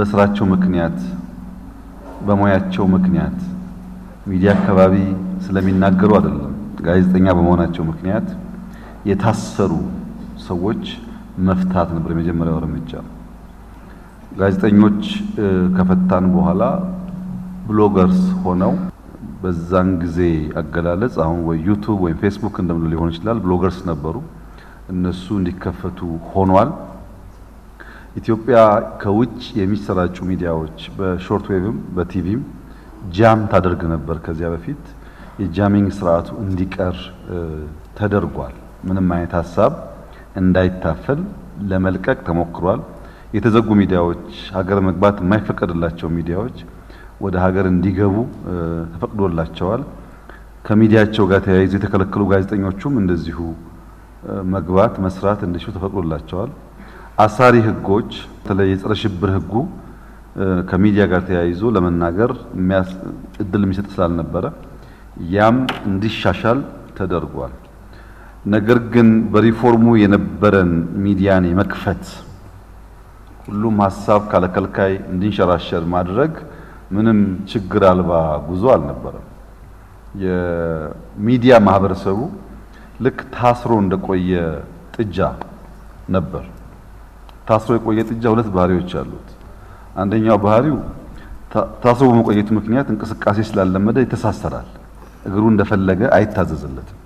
በስራቸው ምክንያት በሙያቸው ምክንያት ሚዲያ አካባቢ ስለሚናገሩ አይደለም። ጋዜጠኛ በመሆናቸው ምክንያት የታሰሩ ሰዎች መፍታት ነበር የመጀመሪያው እርምጃ። ጋዜጠኞች ከፈታን በኋላ ብሎገርስ ሆነው በዛን ጊዜ አገላለጽ አሁን ወይ ዩቲዩብ ወይ ፌስቡክ እንደምን ሊሆን ይችላል ብሎገርስ ነበሩ። እነሱ እንዲከፈቱ ሆኗል። ኢትዮጵያ ከውጭ የሚሰራጩ ሚዲያዎች በሾርት ዌቭም በቲቪም ጃም ታደርግ ነበር። ከዚያ በፊት የጃሚንግ ስርዓቱ እንዲቀር ተደርጓል። ምንም አይነት ሀሳብ እንዳይታፈል ለመልቀቅ ተሞክሯል። የተዘጉ ሚዲያዎች ሀገር መግባት የማይፈቀድላቸው ሚዲያዎች ወደ ሀገር እንዲገቡ ተፈቅዶላቸዋል። ከሚዲያቸው ጋር ተያይዞ የተከለከሉ ጋዜጠኞቹም እንደዚሁ መግባት መስራት እንዲችሉ ተፈቅዶላቸዋል። አሳሪ ህጎች በተለይ የጸረ ሽብር ህጉ ከሚዲያ ጋር ተያይዞ ለመናገር እድል የሚሰጥ ስላልነበረ ያም እንዲሻሻል ተደርጓል። ነገር ግን በሪፎርሙ የነበረን ሚዲያን የመክፈት ሁሉም ሀሳብ ካለከልካይ እንዲንሸራሸር ማድረግ ምንም ችግር አልባ ጉዞ አልነበረም። የሚዲያ ማህበረሰቡ ልክ ታስሮ እንደቆየ ጥጃ ነበር። ታስሮ የቆየ ጥጃ ሁለት ባህሪዎች አሉት። አንደኛው ባህሪው ታስሮ በመቆየቱ ምክንያት እንቅስቃሴ ስላለመደ ይተሳሰራል። እግሩ እንደፈለገ አይታዘዝለትም።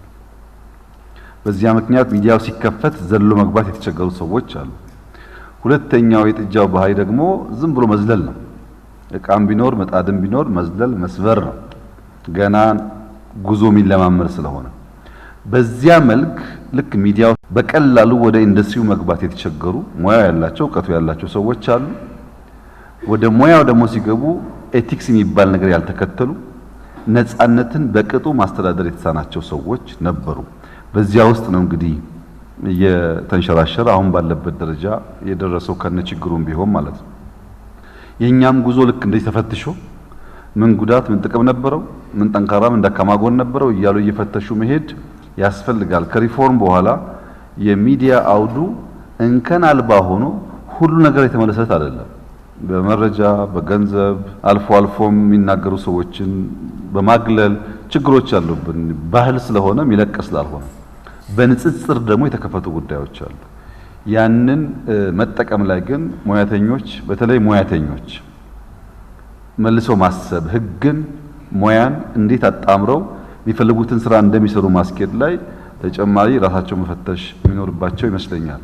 በዚያ ምክንያት ሚዲያው ሲከፈት ዘሎ መግባት የተቸገሩ ሰዎች አሉ። ሁለተኛው የጥጃው ባህሪ ደግሞ ዝም ብሎ መዝለል ነው። እቃም ቢኖር መጣድም ቢኖር መዝለል መስበር ነው። ገና ጉዞ የሚለማመር ስለሆነ በዚያ መልክ ልክ ሚዲያው በቀላሉ ወደ ኢንዱስትሪው መግባት የተቸገሩ ሙያ ያላቸው እውቀቱ ያላቸው ሰዎች አሉ። ወደ ሙያው ደግሞ ሲገቡ ኤቲክስ የሚባል ነገር ያልተከተሉ ነፃነትን በቅጡ ማስተዳደር የተሳናቸው ሰዎች ነበሩ። በዚያ ውስጥ ነው እንግዲህ የተንሸራሸረ አሁን ባለበት ደረጃ የደረሰው ከነችግሩም ቢሆን ማለት ነው። የኛም ጉዞ ልክ እንደዚህ ተፈትሾ ምን ጉዳት ምን ጥቅም ነበረው፣ ምን ጠንካራ ምን ደካማ ጎን ነበረው እያሉ እየፈተሹ መሄድ ያስፈልጋል። ከሪፎርም በኋላ የሚዲያ አውዱ እንከን አልባ ሆኖ ሁሉ ነገር የተመለሰት አይደለም። በመረጃ በገንዘብ አልፎ አልፎም የሚናገሩ ሰዎችን በማግለል ችግሮች አሉብን። ባህል ስለሆነ የሚለቅ ስላልሆነ በንጽጽር ደግሞ የተከፈቱ ጉዳዮች አሉ። ያንን መጠቀም ላይ ግን ሙያተኞች በተለይ ሙያተኞች መልሶ ማሰብ ህግን ሙያን እንዴት አጣምረው የሚፈልጉትን ስራ እንደሚሰሩ ማስኬድ ላይ ተጨማሪ ራሳቸው መፈተሽ የሚኖርባቸው ይመስለኛል።